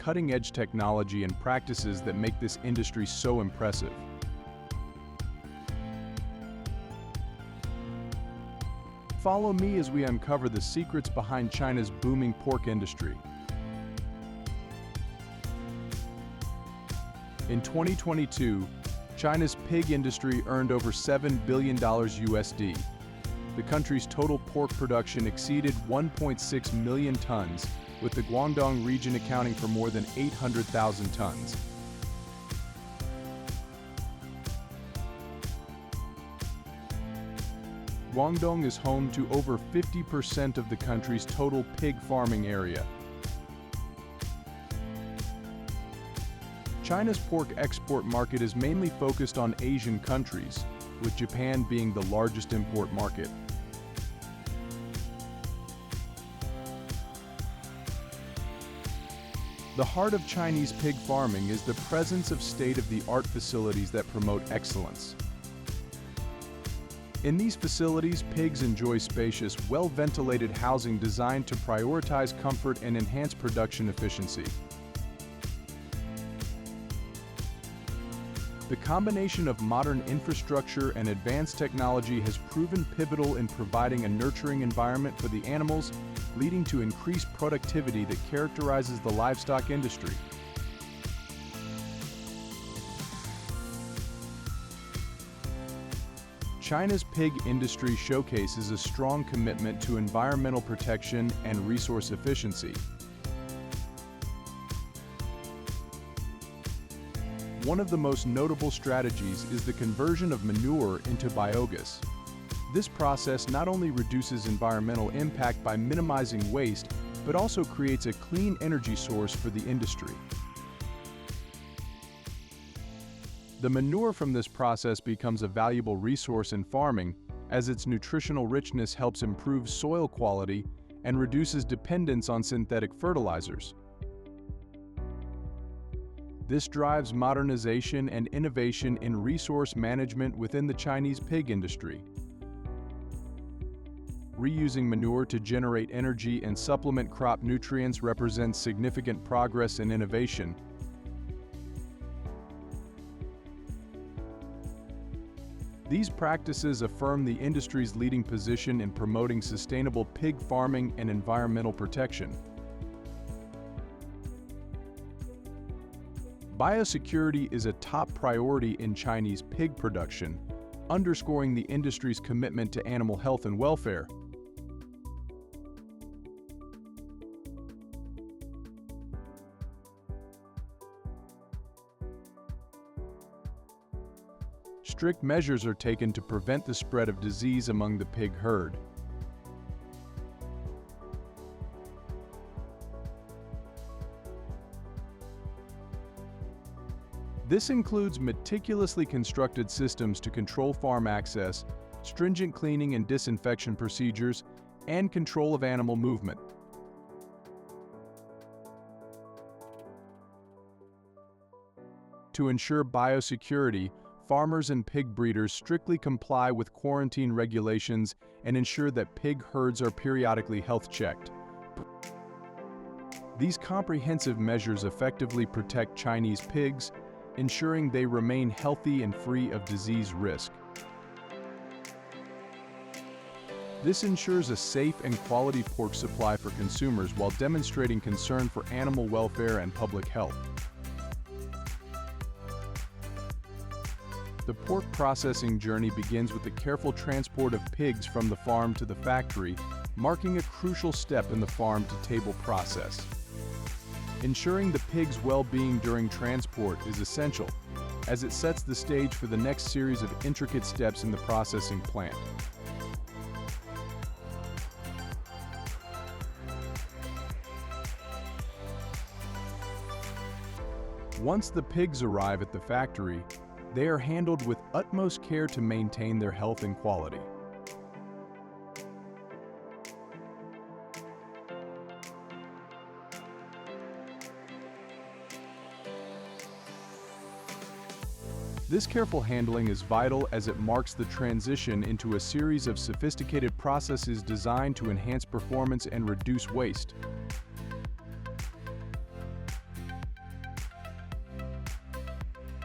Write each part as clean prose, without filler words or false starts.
cutting-edge technology and practices that make this industry so impressive. Follow me as we uncover the secrets behind China's booming pork industry. In 2022, China's pig industry earned over $7 billion USD. The country's total pork production exceeded 1.6 million tons, with the Guangdong region accounting for more than 800,000 tons. Guangdong is home to over 50% of the country's total pig farming area. China's pork export market is mainly focused on Asian countries, with Japan being the largest import market. The heart of Chinese pig farming is the presence of state-of-the-art facilities that promote excellence. In these facilities, pigs enjoy spacious, well-ventilated housing designed to prioritize comfort and enhance production efficiency. The combination of modern infrastructure and advanced technology has proven pivotal in providing a nurturing environment for the animals, leading to increased productivity that characterizes the livestock industry. China's pig industry showcases a strong commitment to environmental protection and resource efficiency. One of the most notable strategies is the conversion of manure into biogas. This process not only reduces environmental impact by minimizing waste, but also creates a clean energy source for the industry. The manure from this process becomes a valuable resource in farming, as its nutritional richness helps improve soil quality and reduces dependence on synthetic fertilizers. This drives modernization and innovation in resource management within the Chinese pig industry. Reusing manure to generate energy and supplement crop nutrients represents significant progress and innovation. These practices affirm the industry's leading position in promoting sustainable pig farming and environmental protection. Biosecurity is a top priority in Chinese pig production, underscoring the industry's commitment to animal health and welfare. Strict measures are taken to prevent the spread of disease among the pig herd. This includes meticulously constructed systems to control farm access, stringent cleaning and disinfection procedures, and control of animal movement. To ensure biosecurity, farmers and pig breeders strictly comply with quarantine regulations and ensure that pig herds are periodically health checked. These comprehensive measures effectively protect Chinese pigs, ensuring they remain healthy and free of disease risk. This ensures a safe and quality pork supply for consumers while demonstrating concern for animal welfare and public health. The pork processing journey begins with the careful transport of pigs from the farm to the factory, marking a crucial step in the farm-to-table process. Ensuring the pig's well-being during transport is essential, as it sets the stage for the next series of intricate steps in the processing plant. Once the pigs arrive at the factory, they are handled with utmost care to maintain their health and quality. This careful handling is vital as it marks the transition into a series of sophisticated processes designed to enhance performance and reduce waste.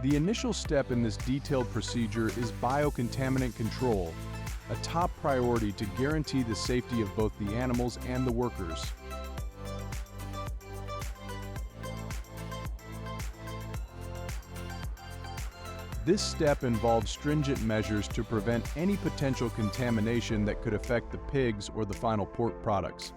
The initial step in this detailed procedure is biocontaminant control, a top priority to guarantee the safety of both the animals and the workers. This step involves stringent measures to prevent any potential contamination that could affect the pigs or the final pork products.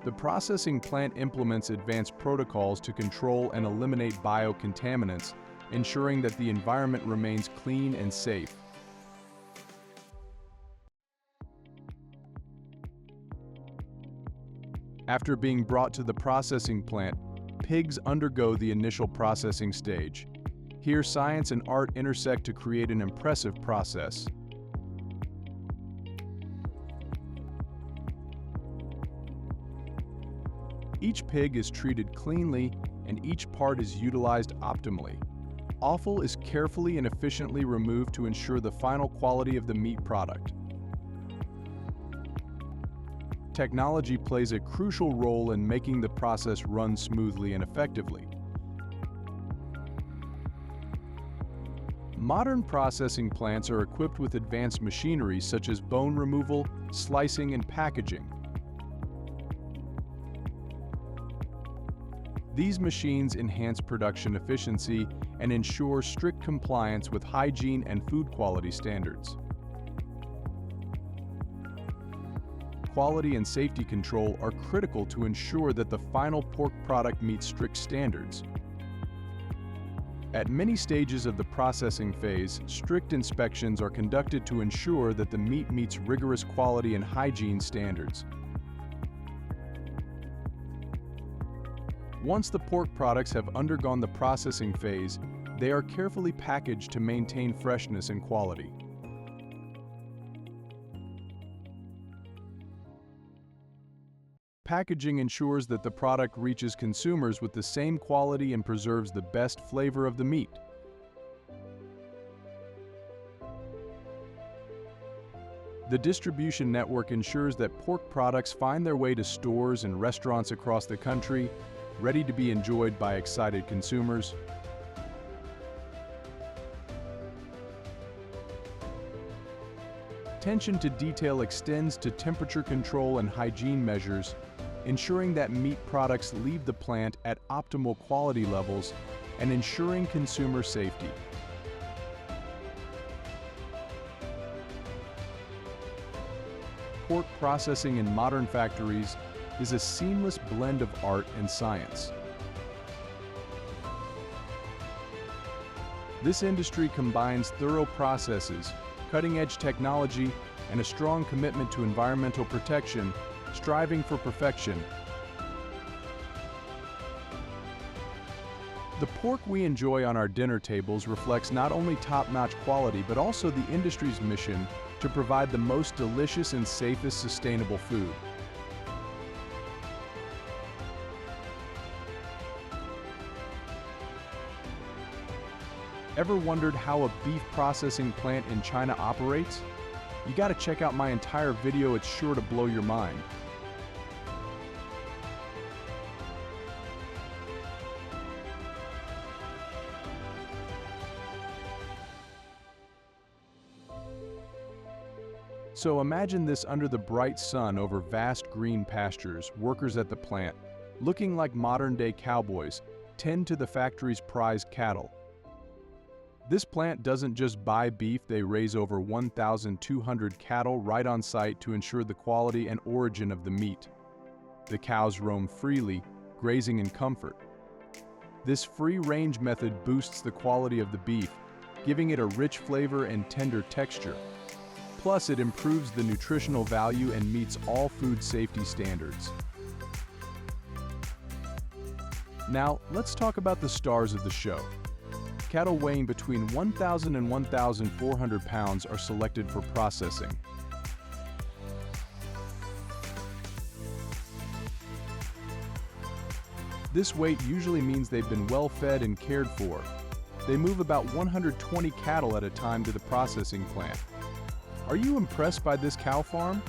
The processing plant implements advanced protocols to control and eliminate biocontaminants, ensuring that the environment remains clean and safe. After being brought to the processing plant, pigs undergo the initial processing stage. Here, science and art intersect to create an impressive process. Each pig is treated cleanly and each part is utilized optimally. Offal is carefully and efficiently removed to ensure the final quality of the meat product. Technology plays a crucial role in making the process run smoothly and effectively. Modern processing plants are equipped with advanced machinery such as bone removal, slicing, and packaging. These machines enhance production efficiency and ensure strict compliance with hygiene and food quality standards. Quality and safety control are critical to ensure that the final pork product meets strict standards. At many stages of the processing phase, strict inspections are conducted to ensure that the meat meets rigorous quality and hygiene standards. Once the pork products have undergone the processing phase, they are carefully packaged to maintain freshness and quality. Packaging ensures that the product reaches consumers with the same quality and preserves the best flavor of the meat. The distribution network ensures that pork products find their way to stores and restaurants across the country, ready to be enjoyed by excited consumers. Attention to detail extends to temperature control and hygiene measures, ensuring that meat products leave the plant at optimal quality levels and ensuring consumer safety. Pork processing in modern factories is a seamless blend of art and science. This industry combines thorough processes, cutting-edge technology, and a strong commitment to environmental protection, striving for perfection. The pork we enjoy on our dinner tables reflects not only top-notch quality, but also the industry's mission to provide the most delicious and safest sustainable food. Ever wondered how a beef processing plant in China operates? You gotta check out my entire video, it's sure to blow your mind. So imagine this under the bright sun over vast green pastures. Workers at the plant, looking like modern-day cowboys, tend to the factory's prized cattle. This plant doesn't just buy beef, they raise over 1,200 cattle right on site to ensure the quality and origin of the meat. The cows roam freely, grazing in comfort. This free-range method boosts the quality of the beef, giving it a rich flavor and tender texture. Plus, it improves the nutritional value and meets all food safety standards. Now, let's talk about the stars of the show. Cattle weighing between 1,000 and 1,400 pounds are selected for processing. This weight usually means they've been well fed and cared for. They move about 120 cattle at a time to the processing plant. Are you impressed by this cow farm?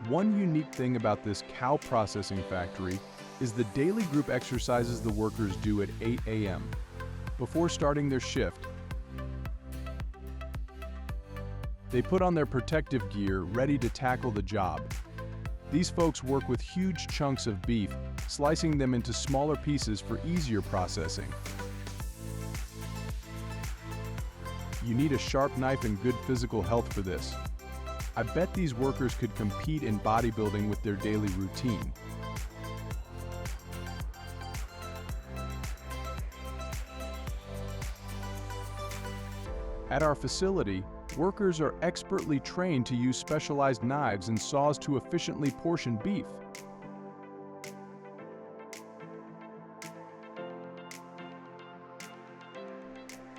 One unique thing about this cow processing factory is the daily group exercises the workers do at 8 a.m. before starting their shift. They put on their protective gear, ready to tackle the job. These folks work with huge chunks of beef, slicing them into smaller pieces for easier processing. You need a sharp knife and good physical health for this. I bet these workers could compete in bodybuilding with their daily routine. At our facility, workers are expertly trained to use specialized knives and saws to efficiently portion beef.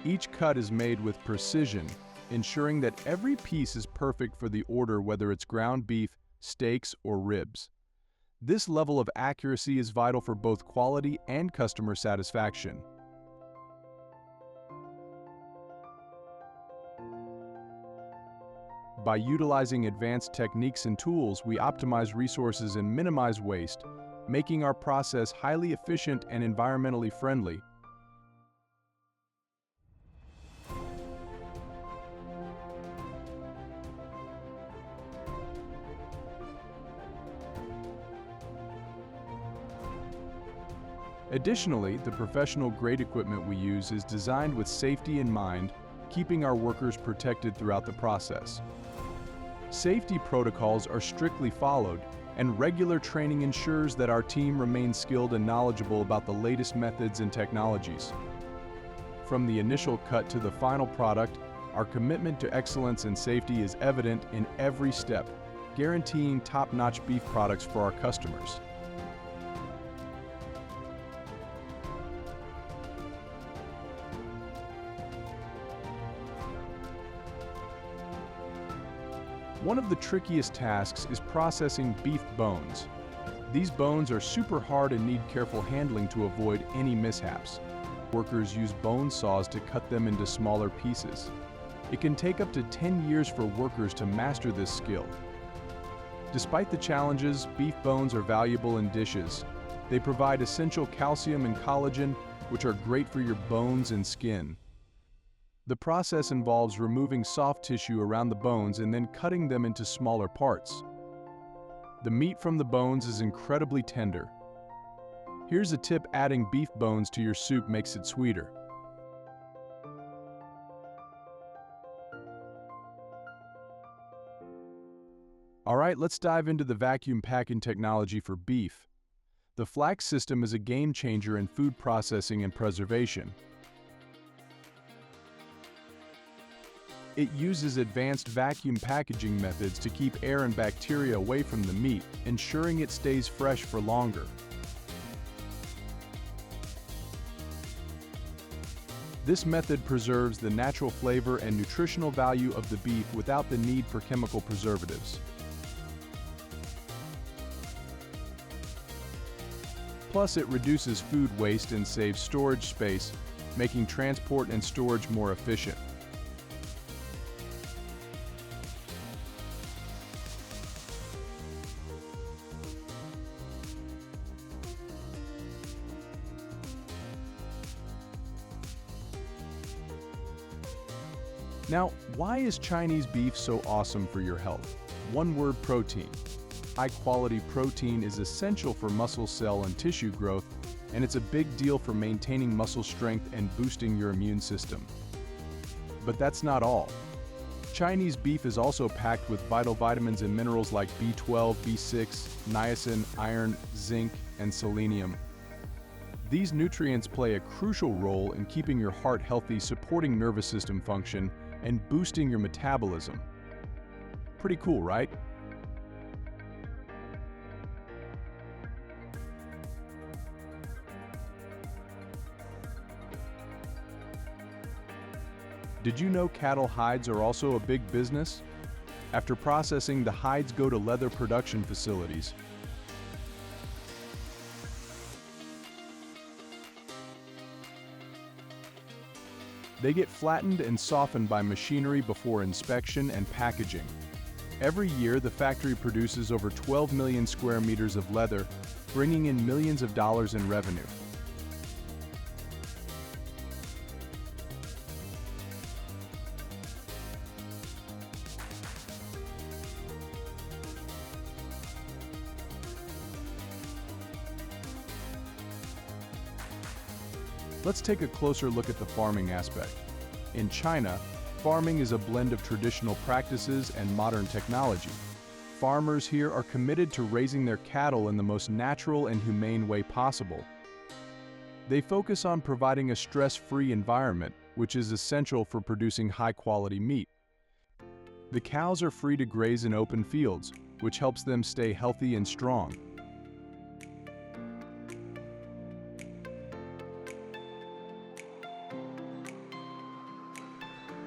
Each cut is made with precision, ensuring that every piece is perfect for the order, whether it's ground beef, steaks, or ribs. This level of accuracy is vital for both quality and customer satisfaction. By utilizing advanced techniques and tools, we optimize resources and minimize waste, making our process highly efficient and environmentally friendly. Additionally, the professional-grade equipment we use is designed with safety in mind, keeping our workers protected throughout the process. Safety protocols are strictly followed, and regular training ensures that our team remains skilled and knowledgeable about the latest methods and technologies. From the initial cut to the final product, our commitment to excellence and safety is evident in every step, guaranteeing top-notch beef products for our customers. One of the trickiest tasks is processing beef bones. These bones are super hard and need careful handling to avoid any mishaps. Workers use bone saws to cut them into smaller pieces. It can take up to 10 years for workers to master this skill. Despite the challenges, beef bones are valuable in dishes. They provide essential calcium and collagen, which are great for your bones and skin. The process involves removing soft tissue around the bones and then cutting them into smaller parts. The meat from the bones is incredibly tender. Here's a tip: adding beef bones to your soup makes it sweeter. All right, let's dive into the vacuum packing technology for beef. The Flax system is a game changer in food processing and preservation. It uses advanced vacuum packaging methods to keep air and bacteria away from the meat, ensuring it stays fresh for longer. This method preserves the natural flavor and nutritional value of the beef without the need for chemical preservatives. Plus, it reduces food waste and saves storage space, making transport and storage more efficient. Now, why is Chinese beef so awesome for your health? One word: protein. High-quality protein is essential for muscle cell and tissue growth, and it's a big deal for maintaining muscle strength and boosting your immune system. But that's not all. Chinese beef is also packed with vital vitamins and minerals like B12, B6, niacin, iron, zinc, and selenium. These nutrients play a crucial role in keeping your heart healthy, supporting nervous system function, and boosting your metabolism. Pretty cool, right? Did you know cattle hides are also a big business? After processing, the hides go to leather production facilities. They get flattened and softened by machinery before inspection and packaging. Every year, the factory produces over 12 million square meters of leather, bringing in millions of dollars in revenue. Let's take a closer look at the farming aspect. In China, farming is a blend of traditional practices and modern technology. Farmers here are committed to raising their cattle in the most natural and humane way possible. They focus on providing a stress-free environment, which is essential for producing high-quality meat. The cows are free to graze in open fields, which helps them stay healthy and strong.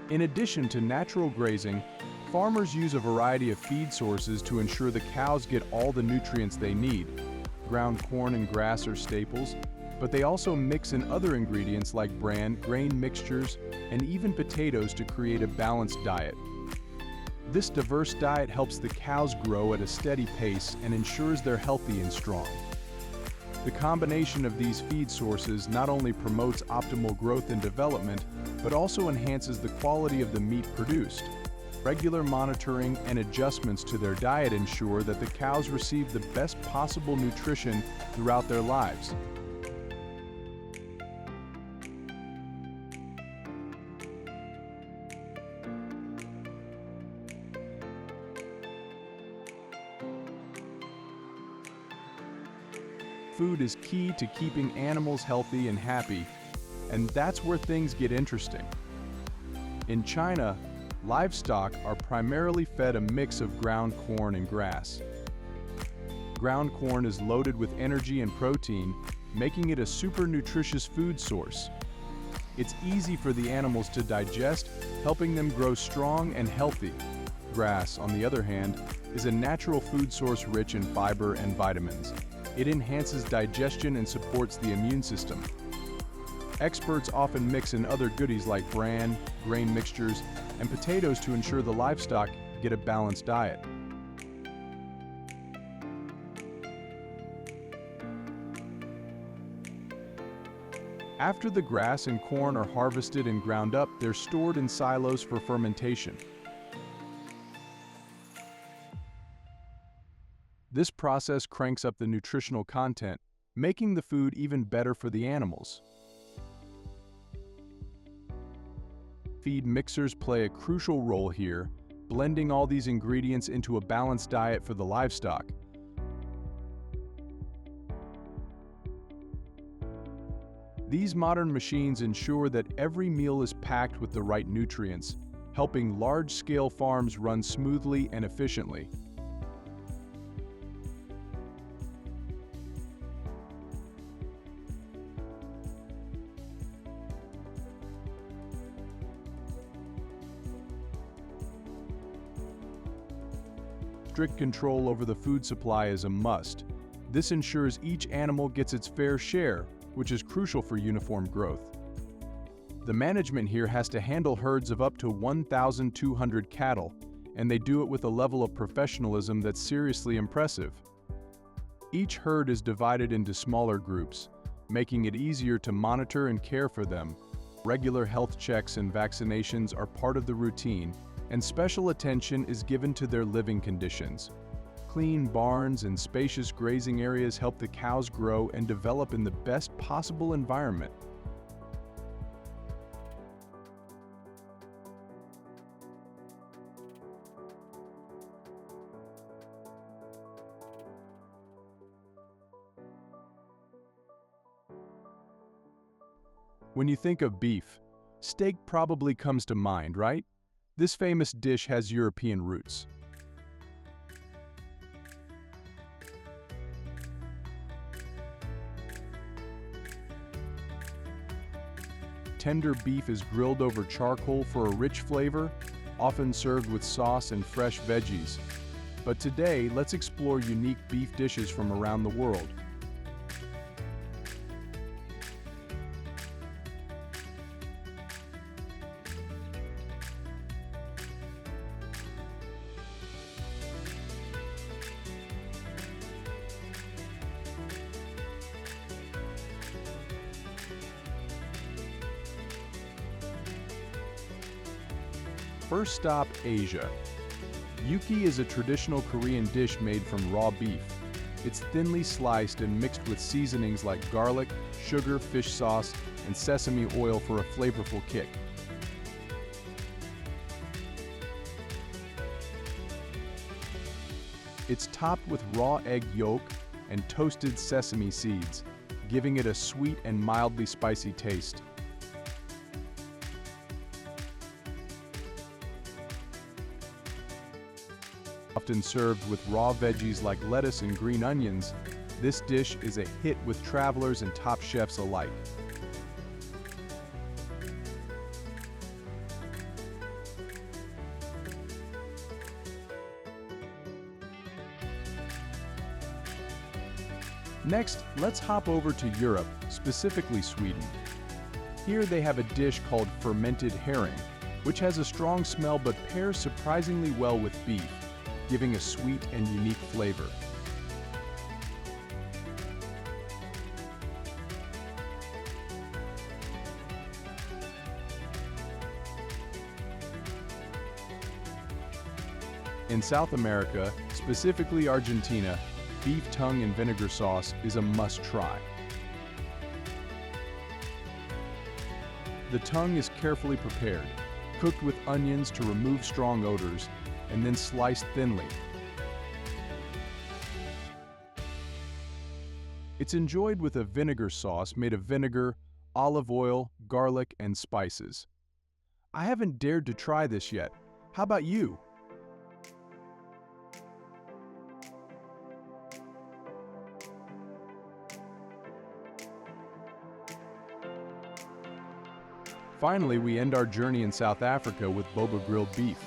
In addition to natural grazing, farmers use a variety of feed sources to ensure the cows get all the nutrients they need. Ground corn and grass are staples, but they also mix in other ingredients like bran, grain mixtures, and even potatoes to create a balanced diet. This diverse diet helps the cows grow at a steady pace and ensures they're healthy and strong. The combination of these feed sources not only promotes optimal growth and development, but also enhances the quality of the meat produced. Regular monitoring and adjustments to their diet ensure that the cows receive the best possible nutrition throughout their lives. Food is key to keeping animals healthy and happy, and that's where things get interesting. In China, livestock are primarily fed a mix of ground corn and grass. Ground corn is loaded with energy and protein, making it a super nutritious food source. It's easy for the animals to digest, helping them grow strong and healthy. Grass, on the other hand, is a natural food source rich in fiber and vitamins. It enhances digestion and supports the immune system. Experts often mix in other goodies like bran, grain mixtures, and potatoes to ensure the livestock get a balanced diet. After the grass and corn are harvested and ground up, they're stored in silos for fermentation. This process cranks up the nutritional content, making the food even better for the animals. Feed mixers play a crucial role here, blending all these ingredients into a balanced diet for the livestock. These modern machines ensure that every meal is packed with the right nutrients, helping large-scale farms run smoothly and efficiently. Strict control over the food supply is a must. This ensures each animal gets its fair share, which is crucial for uniform growth. The management here has to handle herds of up to 1,200 cattle, and they do it with a level of professionalism that's seriously impressive. Each herd is divided into smaller groups, making it easier to monitor and care for them. Regular health checks and vaccinations are part of the routine, and special attention is given to their living conditions. Clean barns and spacious grazing areas help the cows grow and develop in the best possible environment. When you think of beef, steak probably comes to mind, right? This famous dish has European roots. Tender beef is grilled over charcoal for a rich flavor, often served with sauce and fresh veggies. But today, let's explore unique beef dishes from around the world. First stop, Asia. Yuki is a traditional Korean dish made from raw beef. It's thinly sliced and mixed with seasonings like garlic, sugar, fish sauce, and sesame oil for a flavorful kick. It's topped with raw egg yolk and toasted sesame seeds, giving it a sweet and mildly spicy taste. Often served with raw veggies like lettuce and green onions, this dish is a hit with travelers and top chefs alike. Next, let's hop over to Europe, specifically Sweden. Here they have a dish called fermented herring, which has a strong smell but pairs surprisingly well with beef, giving a sweet and unique flavor. In South America, specifically Argentina, beef tongue and vinegar sauce is a must-try. The tongue is carefully prepared, cooked with onions to remove strong odors, and then sliced thinly. It's enjoyed with a vinegar sauce made of vinegar, olive oil, garlic, and spices. I haven't dared to try this yet. How about you? Finally, we end our journey in South Africa with boba grilled beef.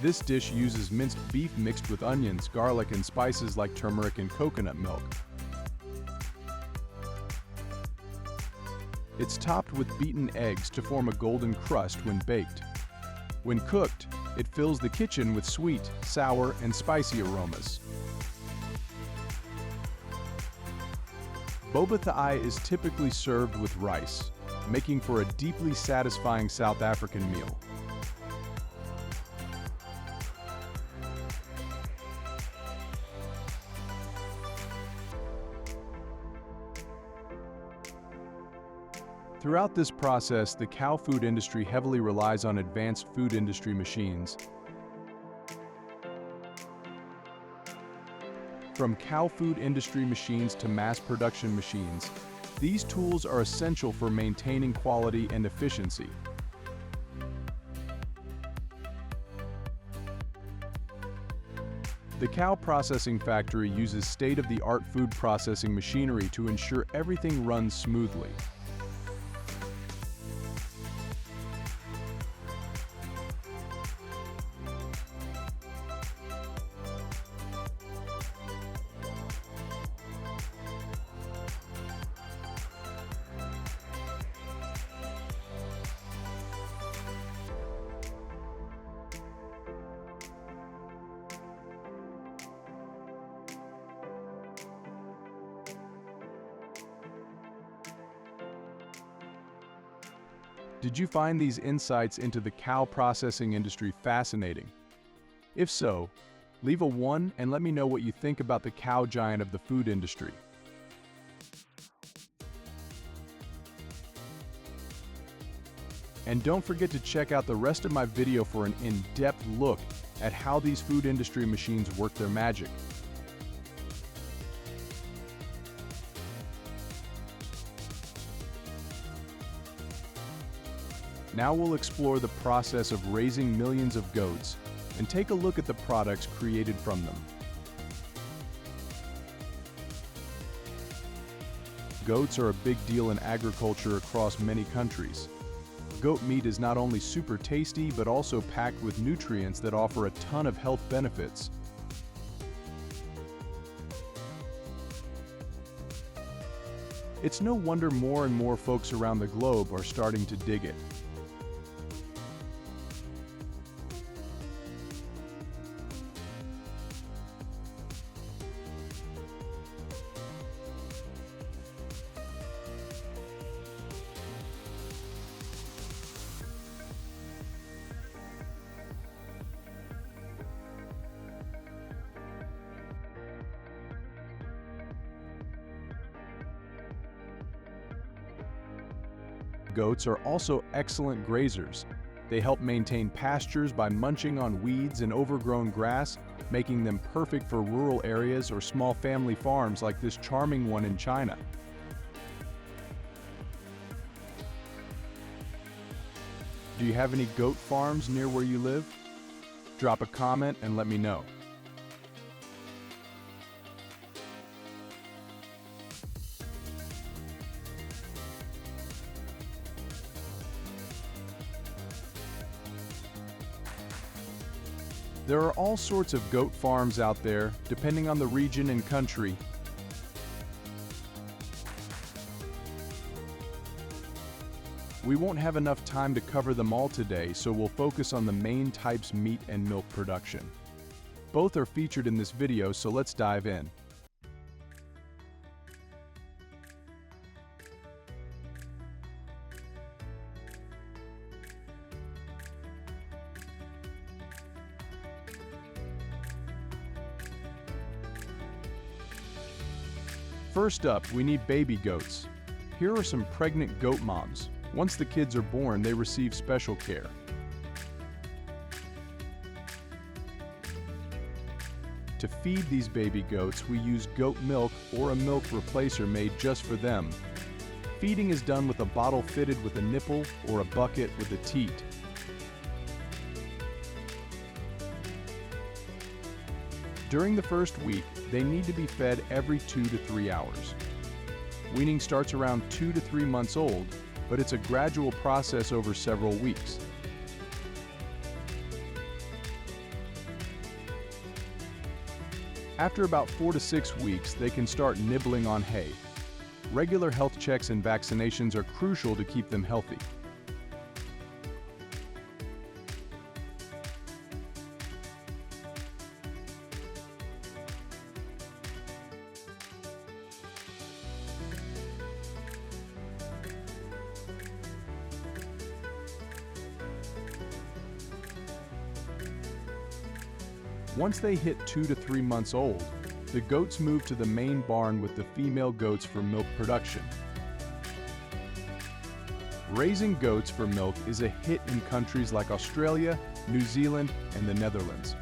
This dish uses minced beef mixed with onions, garlic, and spices like turmeric and coconut milk. It's topped with beaten eggs to form a golden crust when baked. When cooked, it fills the kitchen with sweet, sour, and spicy aromas. Boba thai is typically served with rice, making for a deeply satisfying South African meal. Throughout this process, the cow food industry heavily relies on advanced food industry machines. From cow food industry machines to mass production machines, these tools are essential for maintaining quality and efficiency. The cow processing factory uses state-of-the-art food processing machinery to ensure everything runs smoothly. Did you find these insights into the cow processing industry fascinating? If so, leave a 1 and let me know what you think about the cow giant of the food industry. And don't forget to check out the rest of my video for an in-depth look at how these food industry machines work their magic. Now we'll explore the process of raising millions of goats and take a look at the products created from them. Goats are a big deal in agriculture across many countries. Goat meat is not only super tasty, but also packed with nutrients that offer a ton of health benefits. It's no wonder more and more folks around the globe are starting to dig it. Goats are also excellent grazers. They help maintain pastures by munching on weeds and overgrown grass, making them perfect for rural areas or small family farms like this charming one in China. Do you have any goat farms near where you live? Drop a comment and let me know. There are all sorts of goat farms out there, depending on the region and country. We won't have enough time to cover them all today, so we'll focus on the main types: meat and milk production. Both are featured in this video, so let's dive in. First up, we need baby goats. Here are some pregnant goat moms. Once the kids are born, they receive special care. To feed these baby goats, we use goat milk or a milk replacer made just for them. Feeding is done with a bottle fitted with a nipple or a bucket with a teat. During the first week, they need to be fed every 2 to 3 hours. Weaning starts around 2 to 3 months old, but it's a gradual process over several weeks. After about 4 to 6 weeks, they can start nibbling on hay. Regular health checks and vaccinations are crucial to keep them healthy. Once they hit 2 to 3 months old, the goats move to the main barn with the female goats for milk production. Raising goats for milk is a hit in countries like Australia, New Zealand, and the Netherlands.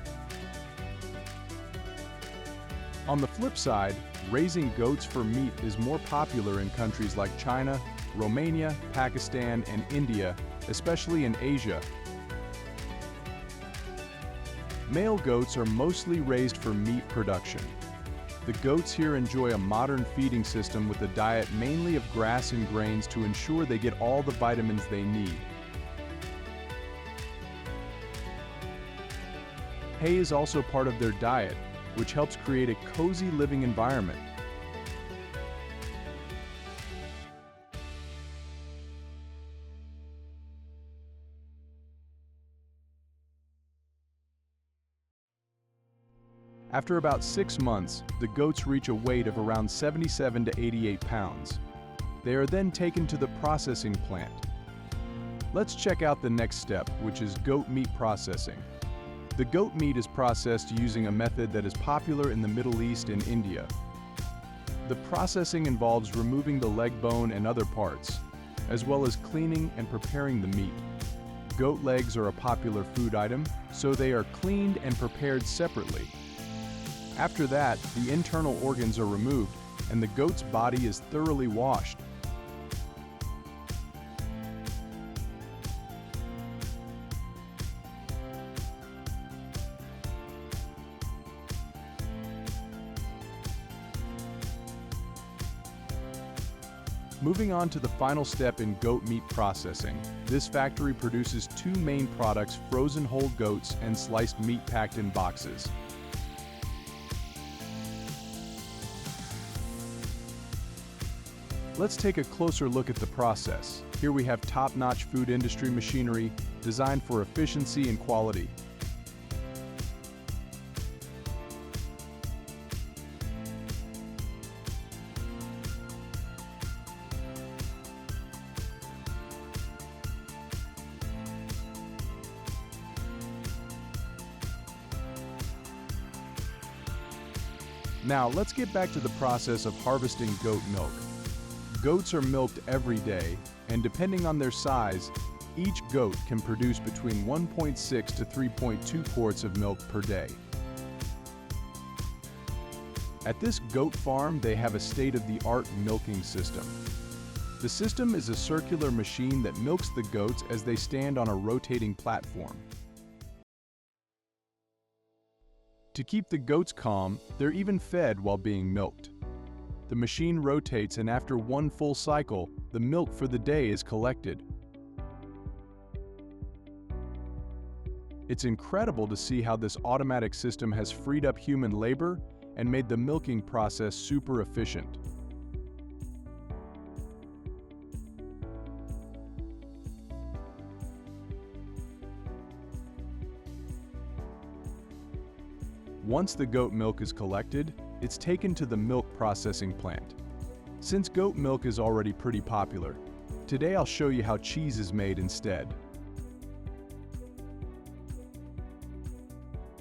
On the flip side, raising goats for meat is more popular in countries like China, Romania, Pakistan, and India, especially in Asia. Male goats are mostly raised for meat production. The goats here enjoy a modern feeding system with a diet mainly of grass and grains to ensure they get all the vitamins they need. Hay is also part of their diet, which helps create a cozy living environment. After about 6 months, the goats reach a weight of around 77 to 88 pounds. They are then taken to the processing plant. Let's check out the next step, which is goat meat processing. The goat meat is processed using a method that is popular in the Middle East and India. The processing involves removing the leg bone and other parts, as well as cleaning and preparing the meat. Goat legs are a popular food item, so they are cleaned and prepared separately. After that, the internal organs are removed and the goat's body is thoroughly washed. Moving on to the final step in goat meat processing, this factory produces 2 main products: frozen whole goats and sliced meat packed in boxes. Let's take a closer look at the process. Here we have top-notch food industry machinery designed for efficiency and quality. Now, let's get back to the process of harvesting goat milk. Goats are milked every day, and depending on their size, each goat can produce between 1.6 to 3.2 quarts of milk per day. At this goat farm, they have a state-of-the-art milking system. The system is a circular machine that milks the goats as they stand on a rotating platform. To keep the goats calm, they're even fed while being milked. The machine rotates, and after one full cycle, the milk for the day is collected. It's incredible to see how this automatic system has freed up human labor and made the milking process super efficient. Once the goat milk is collected, it's taken to the milk processing plant. Since goat milk is already pretty popular, today I'll show you how cheese is made instead.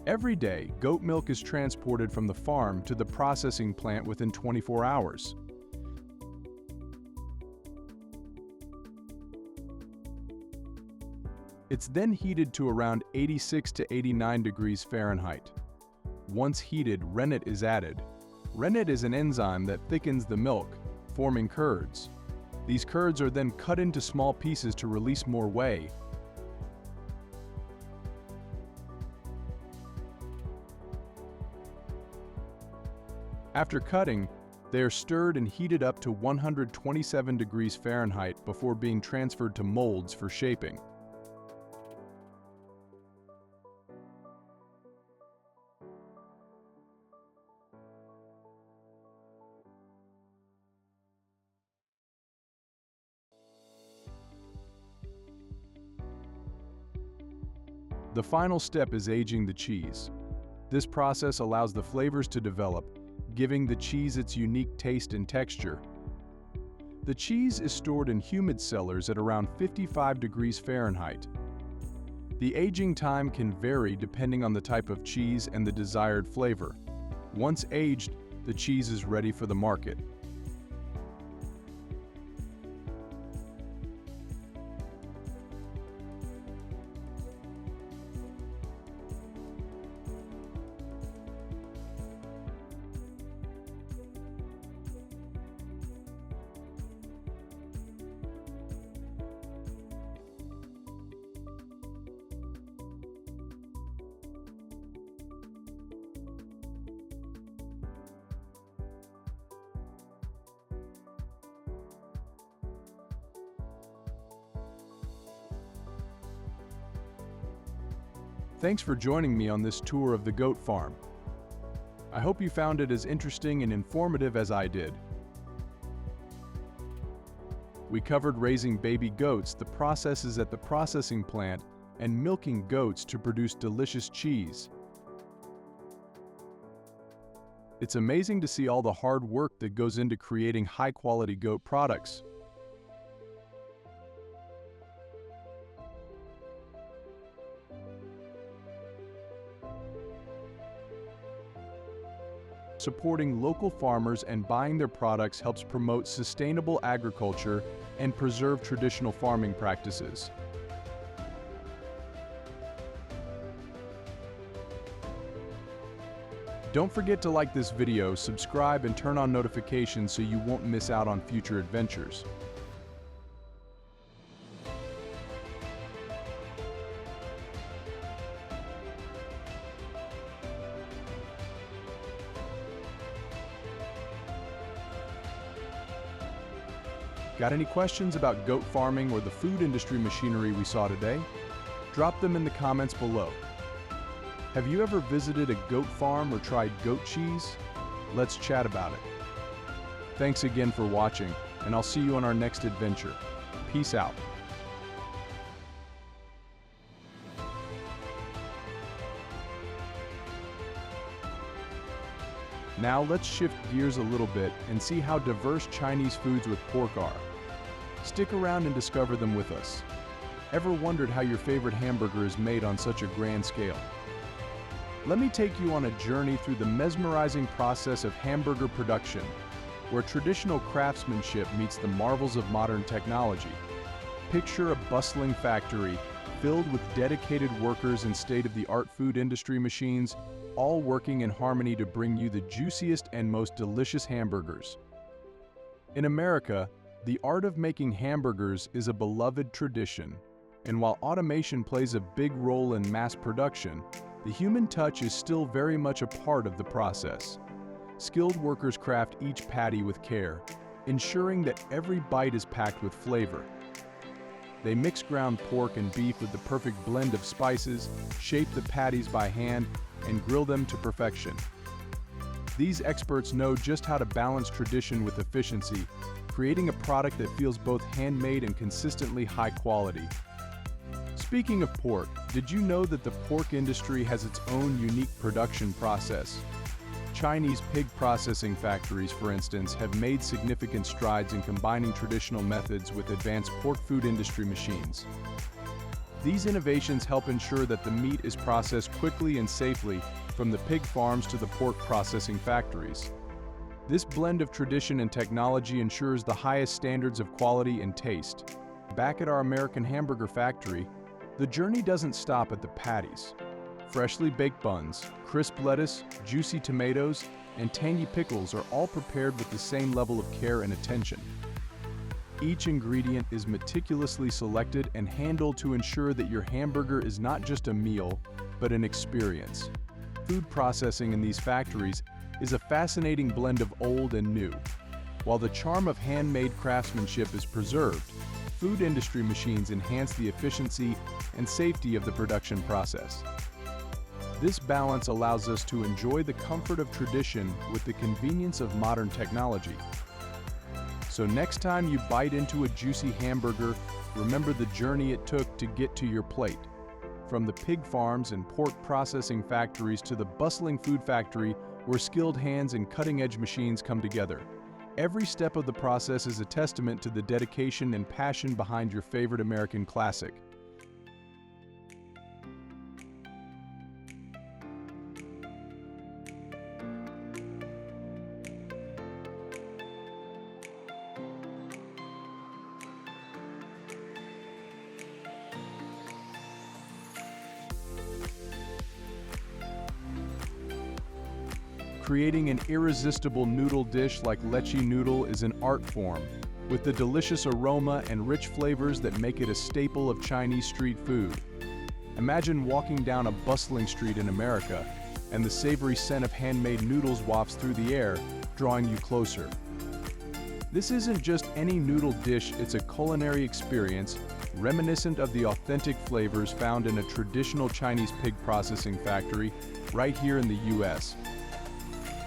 Every day, goat milk is transported from the farm to the processing plant within 24 hours. It's then heated to around 86 to 89 degrees Fahrenheit. Once heated, rennet is added. Rennet is an enzyme that thickens the milk, forming curds. These curds are then cut into small pieces to release more whey. After cutting, they are stirred and heated up to 127 degrees Fahrenheit before being transferred to molds for shaping. The final step is aging the cheese. This process allows the flavors to develop, giving the cheese its unique taste and texture. The cheese is stored in humid cellars at around 55 degrees Fahrenheit. The aging time can vary depending on the type of cheese and the desired flavor. Once aged, the cheese is ready for the market. Thanks for joining me on this tour of the goat farm. I hope you found it as interesting and informative as I did. We covered raising baby goats, the processes at the processing plant, and milking goats to produce delicious cheese. It's amazing to see all the hard work that goes into creating high-quality goat products. Supporting local farmers and buying their products helps promote sustainable agriculture and preserve traditional farming practices. Don't forget to like this video, subscribe, and turn on notifications so you won't miss out on future adventures. Got any questions about goat farming or the food industry machinery we saw today? Drop them in the comments below. Have you ever visited a goat farm or tried goat cheese? Let's chat about it. Thanks again for watching, and I'll see you on our next adventure. Peace out. Now let's shift gears a little bit and see how diverse Chinese foods with pork are. Stick around and discover them with us. Ever wondered how your favorite hamburger is made on such a grand scale? Let me take you on a journey through the mesmerizing process of hamburger production, where traditional craftsmanship meets the marvels of modern technology. Picture a bustling factory filled with dedicated workers and state-of-the-art food industry machines, all working in harmony to bring you the juiciest and most delicious hamburgers. In America, the art of making hamburgers is a beloved tradition, and while automation plays a big role in mass production, the human touch is still very much a part of the process. Skilled workers craft each patty with care, ensuring that every bite is packed with flavor. They mix ground pork and beef with the perfect blend of spices, shape the patties by hand, and grill them to perfection. These experts know just how to balance tradition with efficiency, creating a product that feels both handmade and consistently high quality. Speaking of pork, did you know that the pork industry has its own unique production process? Chinese pig processing factories, for instance, have made significant strides in combining traditional methods with advanced pork food industry machines. These innovations help ensure that the meat is processed quickly and safely from the pig farms to the pork processing factories. This blend of tradition and technology ensures the highest standards of quality and taste. Back at our American hamburger factory, the journey doesn't stop at the patties. Freshly baked buns, crisp lettuce, juicy tomatoes, and tangy pickles are all prepared with the same level of care and attention. Each ingredient is meticulously selected and handled to ensure that your hamburger is not just a meal, but an experience. Food processing in these factories is a fascinating blend of old and new. While the charm of handmade craftsmanship is preserved, food industry machines enhance the efficiency and safety of the production process. This balance allows us to enjoy the comfort of tradition with the convenience of modern technology. So next time you bite into a juicy hamburger, remember the journey it took to get to your plate. From the pig farms and pork processing factories to the bustling food factory where skilled hands and cutting-edge machines come together. Every step of the process is a testament to the dedication and passion behind your favorite American classic. Creating an irresistible noodle dish like leche noodle is an art form, with the delicious aroma and rich flavors that make it a staple of Chinese street food. Imagine walking down a bustling street in America, and the savory scent of handmade noodles wafts through the air, drawing you closer. This isn't just any noodle dish, it's a culinary experience reminiscent of the authentic flavors found in a traditional Chinese pig processing factory right here in the US.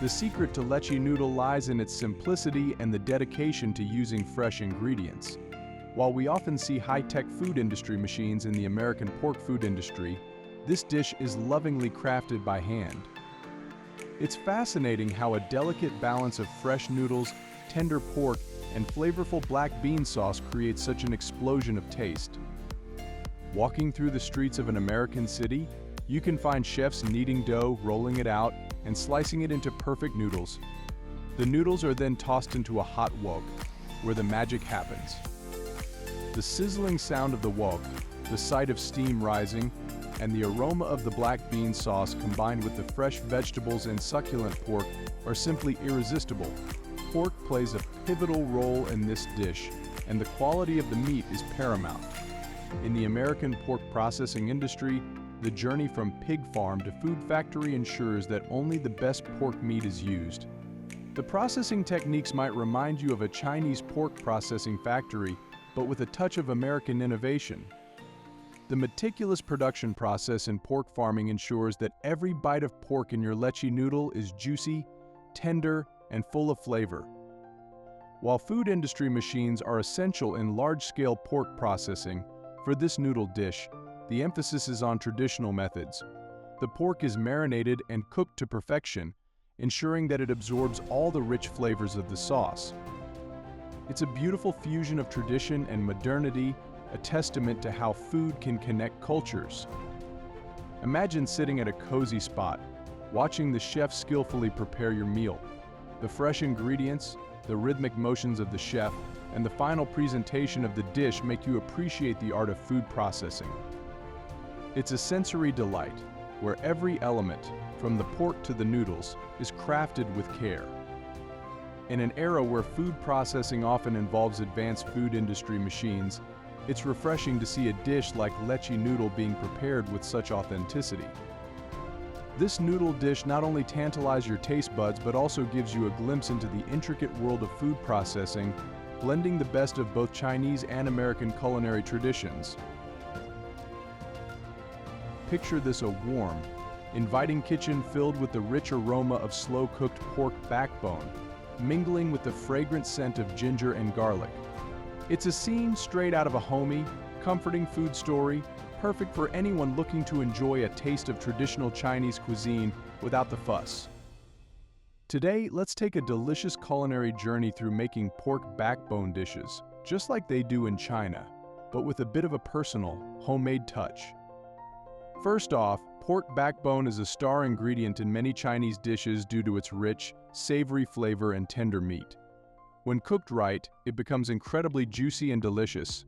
The secret to leche noodle lies in its simplicity and the dedication to using fresh ingredients. While we often see high-tech food industry machines in the American pork food industry, this dish is lovingly crafted by hand. It's fascinating how a delicate balance of fresh noodles, tender pork, and flavorful black bean sauce creates such an explosion of taste. Walking through the streets of an American city, you can find chefs kneading dough, rolling it out, and slicing it into perfect noodles. The noodles are then tossed into a hot wok, where the magic happens. The sizzling sound of the wok, the sight of steam rising, and the aroma of the black bean sauce combined with the fresh vegetables and succulent pork are simply irresistible. Pork plays a pivotal role in this dish, and the quality of the meat is paramount. In the American pork processing industry, the journey from pig farm to food factory ensures that only the best pork meat is used. The processing techniques might remind you of a Chinese pork processing factory, but with a touch of American innovation. The meticulous production process in pork farming ensures that every bite of pork in your leche noodle is juicy, tender, and full of flavor. While food industry machines are essential in large-scale pork processing, for this noodle dish, the emphasis is on traditional methods. The pork is marinated and cooked to perfection, ensuring that it absorbs all the rich flavors of the sauce. It's a beautiful fusion of tradition and modernity, a testament to how food can connect cultures. Imagine sitting at a cozy spot, watching the chef skillfully prepare your meal. The fresh ingredients, the rhythmic motions of the chef, and the final presentation of the dish make you appreciate the art of food processing. It's a sensory delight, where every element, from the pork to the noodles, is crafted with care. In an era where food processing often involves advanced food industry machines, it's refreshing to see a dish like leche noodle being prepared with such authenticity. This noodle dish not only tantalizes your taste buds but also gives you a glimpse into the intricate world of food processing, blending the best of both Chinese and American culinary traditions. Picture this: a warm, inviting kitchen filled with the rich aroma of slow-cooked pork backbone, mingling with the fragrant scent of ginger and garlic. It's a scene straight out of a homey, comforting food story, perfect for anyone looking to enjoy a taste of traditional Chinese cuisine without the fuss. Today, let's take a delicious culinary journey through making pork backbone dishes, just like they do in China, but with a bit of a personal, homemade touch. First off, pork backbone is a star ingredient in many Chinese dishes due to its rich, savory flavor and tender meat. When cooked right, it becomes incredibly juicy and delicious.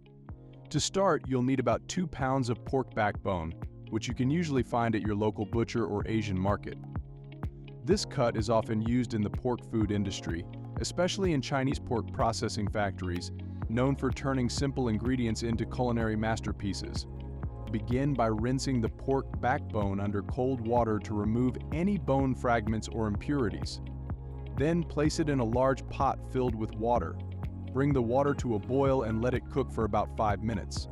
To start, you'll need about 2 pounds of pork backbone, which you can usually find at your local butcher or Asian market. This cut is often used in the pork food industry, especially in Chinese pork processing factories, known for turning simple ingredients into culinary masterpieces. Begin by rinsing the pork backbone under cold water to remove any bone fragments or impurities. Then place it in a large pot filled with water. Bring the water to a boil and let it cook for about 5 minutes.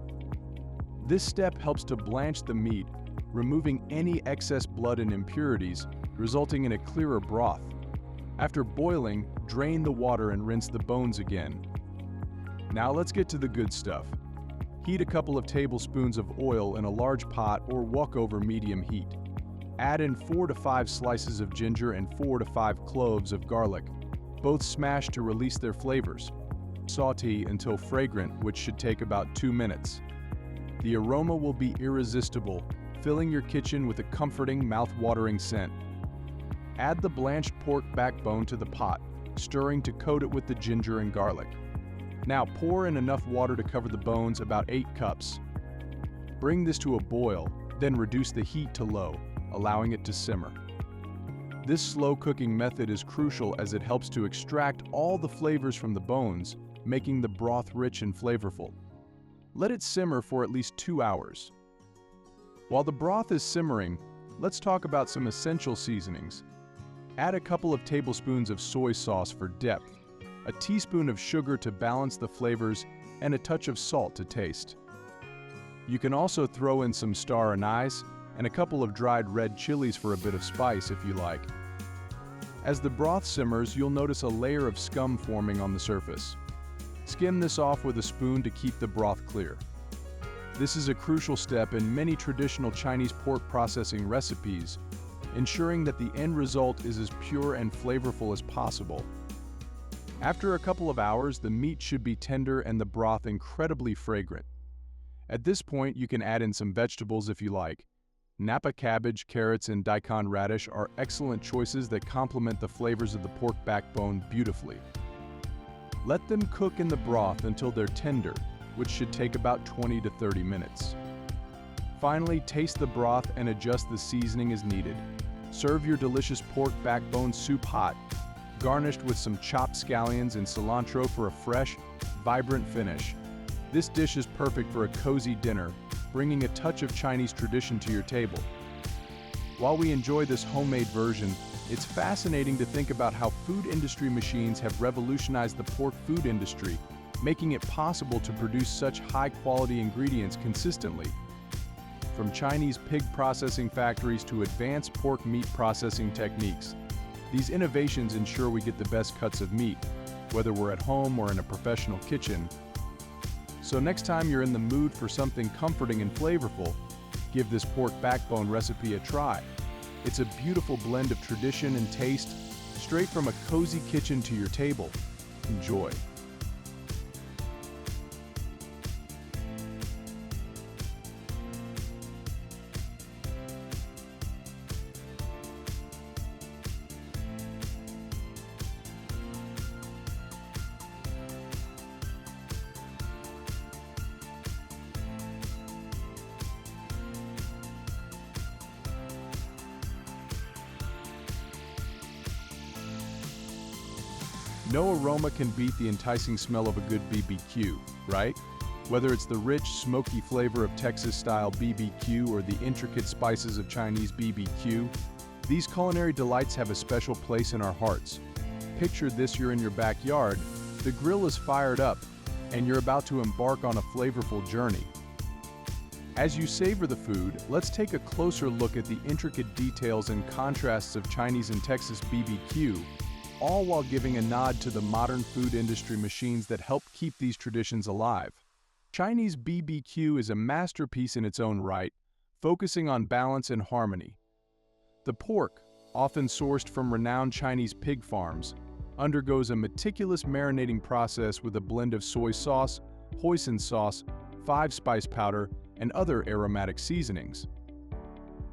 This step helps to blanch the meat, removing any excess blood and impurities, resulting in a clearer broth. After boiling, drain the water and rinse the bones again. Now let's get to the good stuff. Heat a couple of tablespoons of oil in a large pot or wok over medium heat. Add in 4 to 5 slices of ginger and 4 to 5 cloves of garlic, both smashed to release their flavors. Saute until fragrant, which should take about 2 minutes. The aroma will be irresistible, filling your kitchen with a comforting, mouth-watering scent. Add the blanched pork backbone to the pot, stirring to coat it with the ginger and garlic. Now pour in enough water to cover the bones, about 8 cups. Bring this to a boil, then reduce the heat to low, allowing it to simmer. This slow cooking method is crucial as it helps to extract all the flavors from the bones, making the broth rich and flavorful. Let it simmer for at least 2 hours. While the broth is simmering, let's talk about some essential seasonings. Add a couple of tablespoons of soy sauce for depth, a teaspoon of sugar to balance the flavors, and a touch of salt to taste. You can also throw in some star anise and a couple of dried red chilies for a bit of spice if you like. As the broth simmers, you'll notice a layer of scum forming on the surface. Skim this off with a spoon to keep the broth clear. This is a crucial step in many traditional Chinese pork processing recipes, ensuring that the end result is as pure and flavorful as possible. After a couple of hours, the meat should be tender and the broth incredibly fragrant. At this point, you can add in some vegetables if you like. Napa cabbage, carrots, and daikon radish are excellent choices that complement the flavors of the pork backbone beautifully. Let them cook in the broth until they're tender, which should take about 20 to 30 minutes. Finally, taste the broth and adjust the seasoning as needed. Serve your delicious pork backbone soup hot, garnished with some chopped scallions and cilantro for a fresh, vibrant finish. This dish is perfect for a cozy dinner, bringing a touch of Chinese tradition to your table. While we enjoy this homemade version, it's fascinating to think about how food industry machines have revolutionized the pork food industry, making it possible to produce such high-quality ingredients consistently. From Chinese pig processing factories to advanced pork meat processing techniques, these innovations ensure we get the best cuts of meat, whether we're at home or in a professional kitchen. So next time you're in the mood for something comforting and flavorful, give this pork backbone recipe a try. It's a beautiful blend of tradition and taste, straight from a cozy kitchen to your table. Enjoy. No aroma can beat the enticing smell of a good BBQ, right? Whether it's the rich, smoky flavor of Texas-style BBQ or the intricate spices of Chinese BBQ, these culinary delights have a special place in our hearts. Picture this: you're in your backyard, the grill is fired up, and you're about to embark on a flavorful journey. As you savor the food, let's take a closer look at the intricate details and contrasts of Chinese and Texas BBQ, all while giving a nod to the modern food industry machines that help keep these traditions alive. Chinese BBQ is a masterpiece in its own right, focusing on balance and harmony. The pork, often sourced from renowned Chinese pig farms, undergoes a meticulous marinating process with a blend of soy sauce, hoisin sauce, 5-spice powder, and other aromatic seasonings.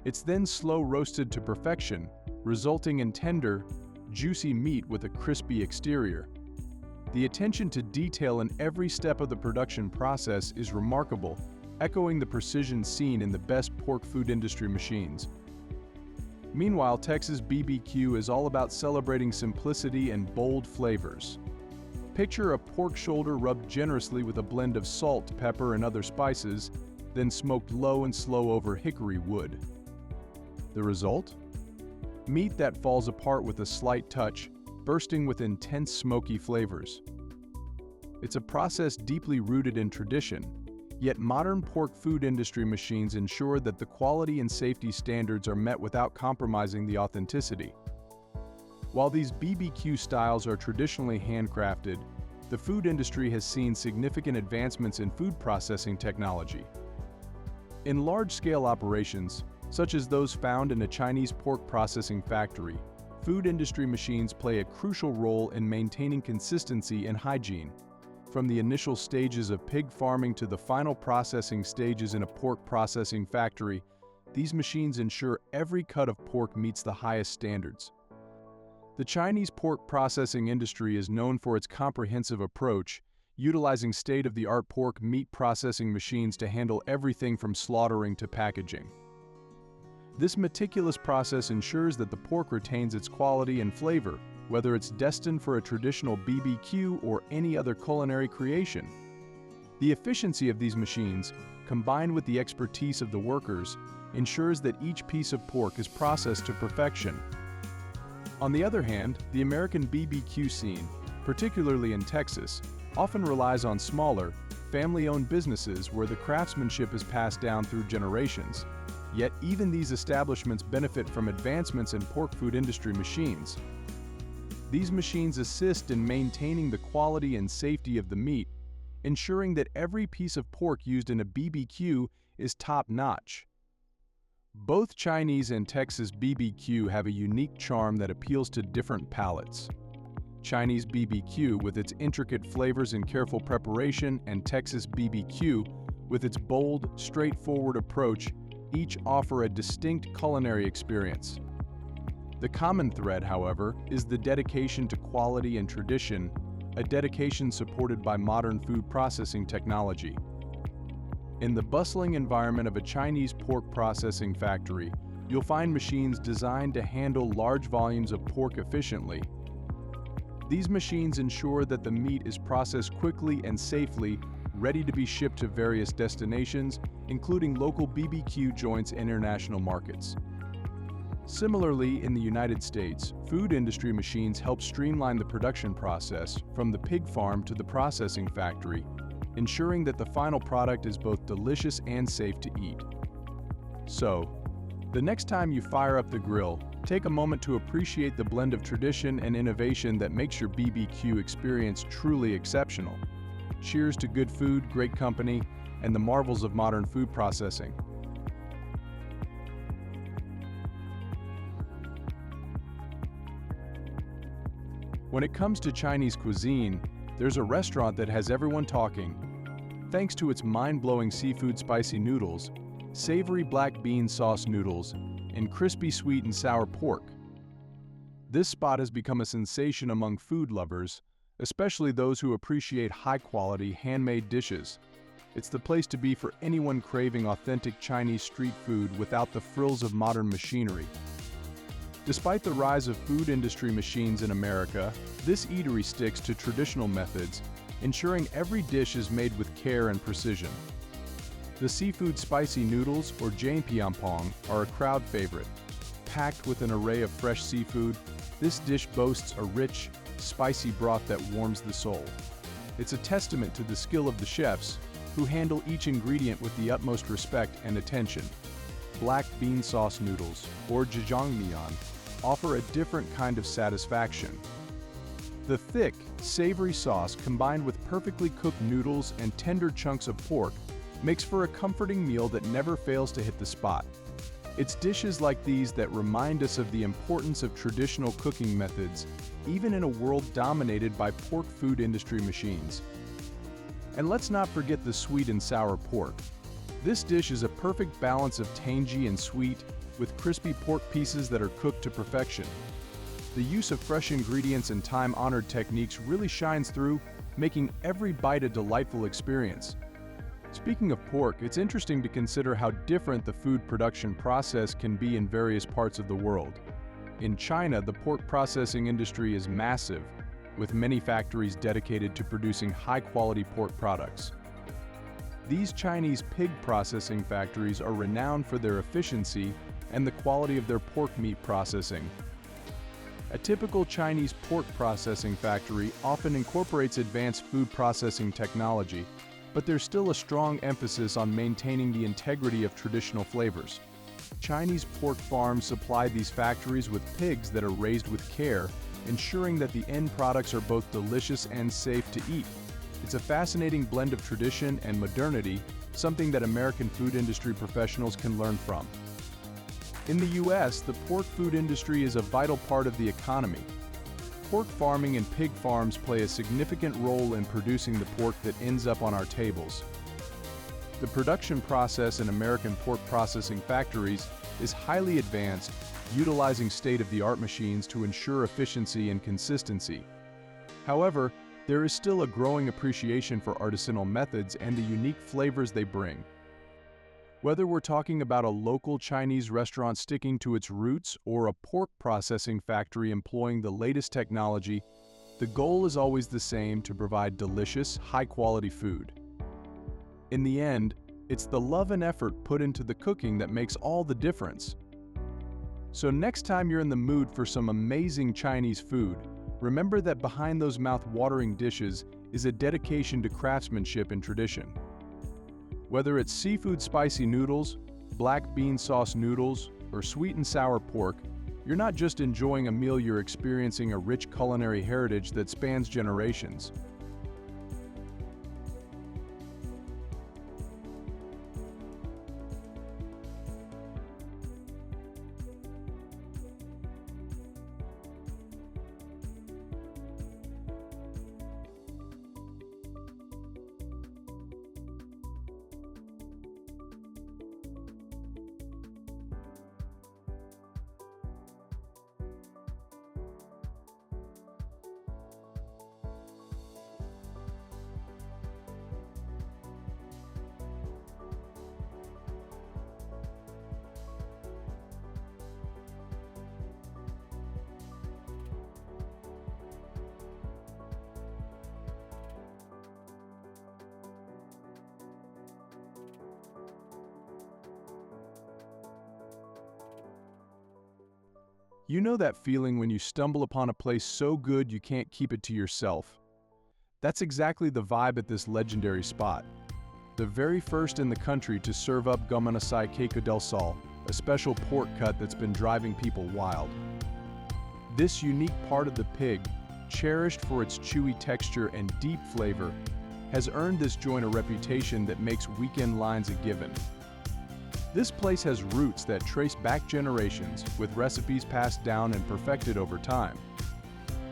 It's then slow roasted to perfection, resulting in tender, juicy meat with a crispy exterior. The attention to detail in every step of the production process is remarkable, echoing the precision seen in the best pork food industry machines. Meanwhile, Texas BBQ is all about celebrating simplicity and bold flavors. Picture a pork shoulder rubbed generously with a blend of salt, pepper, and other spices, then smoked low and slow over hickory wood. The result? Meat that falls apart with a slight touch, bursting with intense smoky flavors. It's a process deeply rooted in tradition, yet modern pork food industry machines ensure that the quality and safety standards are met without compromising the authenticity. While these BBQ styles are traditionally handcrafted, the food industry has seen significant advancements in food processing technology. In large-scale operations, such as those found in a Chinese pork processing factory, food industry machines play a crucial role in maintaining consistency and hygiene. From the initial stages of pig farming to the final processing stages in a pork processing factory, these machines ensure every cut of pork meets the highest standards. The Chinese pork processing industry is known for its comprehensive approach, utilizing state-of-the-art pork meat processing machines to handle everything from slaughtering to packaging. This meticulous process ensures that the pork retains its quality and flavor, whether it's destined for a traditional BBQ or any other culinary creation. The efficiency of these machines, combined with the expertise of the workers, ensures that each piece of pork is processed to perfection. On the other hand, the American BBQ scene, particularly in Texas, often relies on smaller, family-owned businesses where the craftsmanship is passed down through generations. Yet even these establishments benefit from advancements in pork food industry machines. These machines assist in maintaining the quality and safety of the meat, ensuring that every piece of pork used in a BBQ is top-notch. Both Chinese and Texas BBQ have a unique charm that appeals to different palates. Chinese BBQ, with its intricate flavors and careful preparation, and Texas BBQ, with its bold, straightforward approach, each offer a distinct culinary experience. The common thread, however, is the dedication to quality and tradition, a dedication supported by modern food processing technology. In the bustling environment of a Chinese pork processing factory, you'll find machines designed to handle large volumes of pork efficiently. These machines ensure that the meat is processed quickly and safely, ready to be shipped to various destinations, including local BBQ joints and international markets. Similarly, in the United States, food industry machines help streamline the production process from the pig farm to the processing factory, ensuring that the final product is both delicious and safe to eat. So, the next time you fire up the grill, take a moment to appreciate the blend of tradition and innovation that makes your BBQ experience truly exceptional. Cheers to good food, great company, and the marvels of modern food processing. When it comes to Chinese cuisine, there's a restaurant that has everyone talking. Thanks to its mind-blowing seafood spicy noodles, savory black bean sauce noodles, and crispy sweet and sour pork. This spot has become a sensation among food lovers, especially those who appreciate high-quality, handmade dishes. It's the place to be for anyone craving authentic Chinese street food without the frills of modern machinery. Despite the rise of food industry machines in America, this eatery sticks to traditional methods, ensuring every dish is made with care and precision. The seafood spicy noodles, or jjimpiampong, are a crowd favorite. Packed with an array of fresh seafood, this dish boasts a rich, spicy broth that warms the soul. It's a testament to the skill of the chefs, who handle each ingredient with the utmost respect and attention. Black bean sauce noodles, or jjimpiampong, offer a different kind of satisfaction. The thick, savory sauce combined with perfectly cooked noodles and tender chunks of pork makes for a comforting meal that never fails to hit the spot. It's dishes like these that remind us of the importance of traditional cooking methods, even in a world dominated by pork food industry machines. And let's not forget the sweet and sour pork. This dish is a perfect balance of tangy and sweet, with crispy pork pieces that are cooked to perfection. The use of fresh ingredients and time-honored techniques really shines through, making every bite a delightful experience. Speaking of pork, it's interesting to consider how different the food production process can be in various parts of the world. In China, the pork processing industry is massive, with many factories dedicated to producing high-quality pork products. These Chinese pig processing factories are renowned for their efficiency and the quality of their pork meat processing. A typical Chinese pork processing factory often incorporates advanced food processing technology, but there's still a strong emphasis on maintaining the integrity of traditional flavors. Chinese pork farms supply these factories with pigs that are raised with care, ensuring that the end products are both delicious and safe to eat. It's a fascinating blend of tradition and modernity, something that American food industry professionals can learn from. In the U.S., the pork food industry is a vital part of the economy. Pork farming and pig farms play a significant role in producing the pork that ends up on our tables. The production process in American pork processing factories is highly advanced, utilizing state-of-the-art machines to ensure efficiency and consistency. However, there is still a growing appreciation for artisanal methods and the unique flavors they bring. Whether we're talking about a local Chinese restaurant sticking to its roots or a pork processing factory employing the latest technology, the goal is always the same: to provide delicious, high-quality food. In the end, it's the love and effort put into the cooking that makes all the difference. So next time you're in the mood for some amazing Chinese food, remember that behind those mouth-watering dishes is a dedication to craftsmanship and tradition. Whether it's seafood spicy noodles, black bean sauce noodles, or sweet and sour pork, you're not just enjoying a meal, you're experiencing a rich culinary heritage that spans generations. You know that feeling when you stumble upon a place so good you can't keep it to yourself? That's exactly the vibe at this legendary spot. The very first in the country to serve up Gomenasai Keiko del Sol, a special pork cut that's been driving people wild. This unique part of the pig, cherished for its chewy texture and deep flavor, has earned this joint a reputation that makes weekend lines a given. This place has roots that trace back generations, with recipes passed down and perfected over time.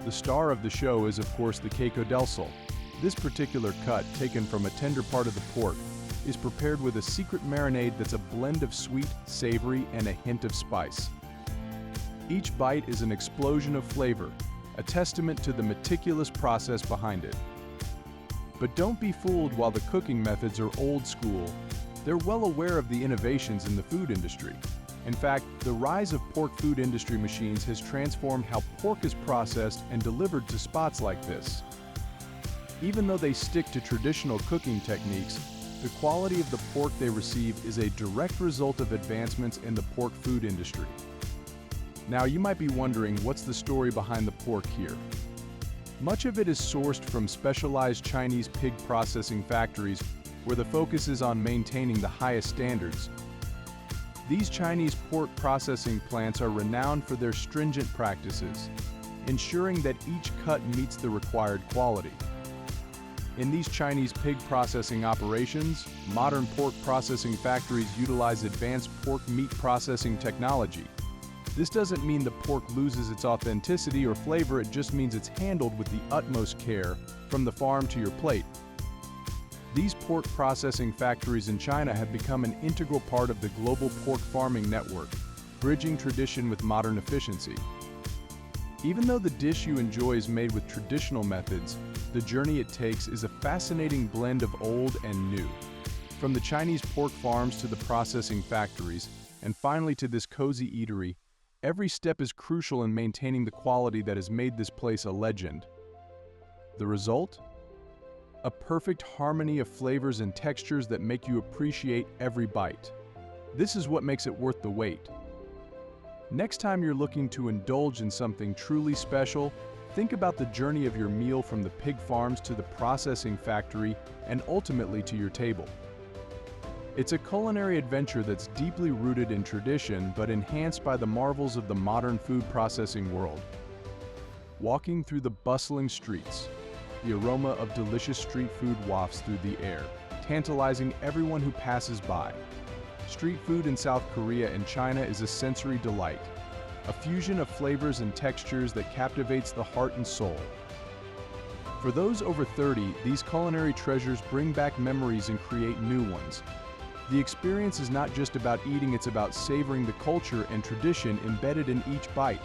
The star of the show is, of course, the Keiko del Sol. This particular cut, taken from a tender part of the pork, is prepared with a secret marinade that's a blend of sweet, savory, and a hint of spice. Each bite is an explosion of flavor, a testament to the meticulous process behind it. But don't be fooled. While the cooking methods are old school, they're well aware of the innovations in the food industry. In fact, the rise of pork food industry machines has transformed how pork is processed and delivered to spots like this. Even though they stick to traditional cooking techniques, the quality of the pork they receive is a direct result of advancements in the pork food industry. Now, you might be wondering, what's the story behind the pork here? Much of it is sourced from specialized Chinese pig processing factories where the focus is on maintaining the highest standards. These Chinese pork processing plants are renowned for their stringent practices, ensuring that each cut meets the required quality. In these Chinese pig processing operations, modern pork processing factories utilize advanced pork meat processing technology. This doesn't mean the pork loses its authenticity or flavor, it just means it's handled with the utmost care from the farm to your plate. These pork processing factories in China have become an integral part of the global pork farming network, bridging tradition with modern efficiency. Even though the dish you enjoy is made with traditional methods, the journey it takes is a fascinating blend of old and new. From the Chinese pork farms to the processing factories, and finally to this cozy eatery, every step is crucial in maintaining the quality that has made this place a legend. The result? A perfect harmony of flavors and textures that make you appreciate every bite. This is what makes it worth the wait. Next time you're looking to indulge in something truly special, think about the journey of your meal from the pig farms to the processing factory and ultimately to your table. It's a culinary adventure that's deeply rooted in tradition but enhanced by the marvels of the modern food processing world. Walking through the bustling streets, the aroma of delicious street food wafts through the air, tantalizing everyone who passes by. Street food in South Korea and China is a sensory delight, a fusion of flavors and textures that captivates the heart and soul. For those over 30, these culinary treasures bring back memories and create new ones. The experience is not just about eating, it's about savoring the culture and tradition embedded in each bite.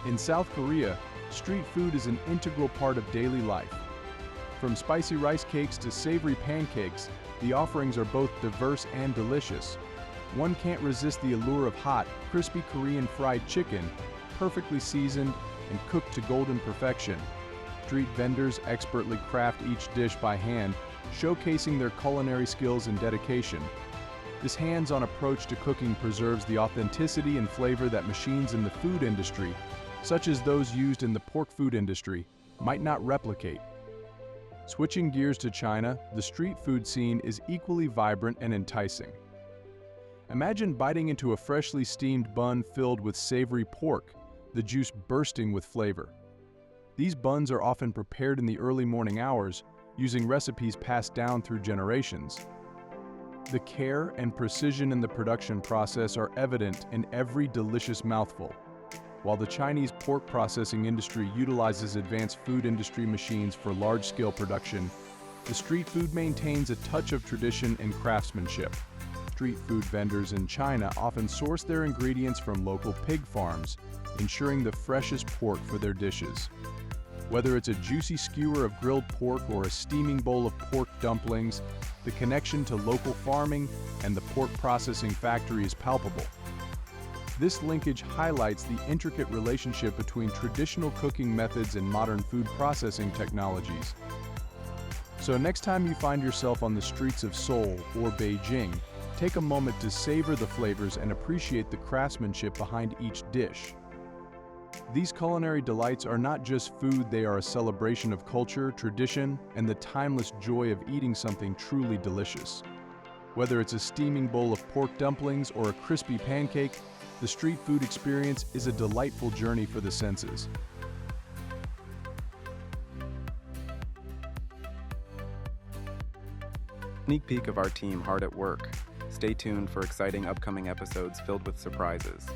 In South Korea, street food is an integral part of daily life. From spicy rice cakes to savory pancakes, the offerings are both diverse and delicious. One can't resist the allure of hot, crispy Korean fried chicken, perfectly seasoned and cooked to golden perfection. Street vendors expertly craft each dish by hand, showcasing their culinary skills and dedication. This hands-on approach to cooking preserves the authenticity and flavor that machines in the food industry, such as those used in the pork food industry, might not replicate. Switching gears to China, the street food scene is equally vibrant and enticing. Imagine biting into a freshly steamed bun filled with savory pork, the juice bursting with flavor. These buns are often prepared in the early morning hours, using recipes passed down through generations. The care and precision in the production process are evident in every delicious mouthful. While the Chinese pork processing industry utilizes advanced food industry machines for large-scale production, the street food maintains a touch of tradition and craftsmanship. Street food vendors in China often source their ingredients from local pig farms, ensuring the freshest pork for their dishes. Whether it's a juicy skewer of grilled pork or a steaming bowl of pork dumplings, the connection to local farming and the pork processing factory is palpable. This linkage highlights the intricate relationship between traditional cooking methods and modern food processing technologies. So next time you find yourself on the streets of Seoul or Beijing, take a moment to savor the flavors and appreciate the craftsmanship behind each dish. These culinary delights are not just food, they are a celebration of culture, tradition, and the timeless joy of eating something truly delicious. Whether it's a steaming bowl of pork dumplings or a crispy pancake, the street food experience is a delightful journey for the senses. Sneak peek of our team hard at work. Stay tuned for exciting upcoming episodes filled with surprises.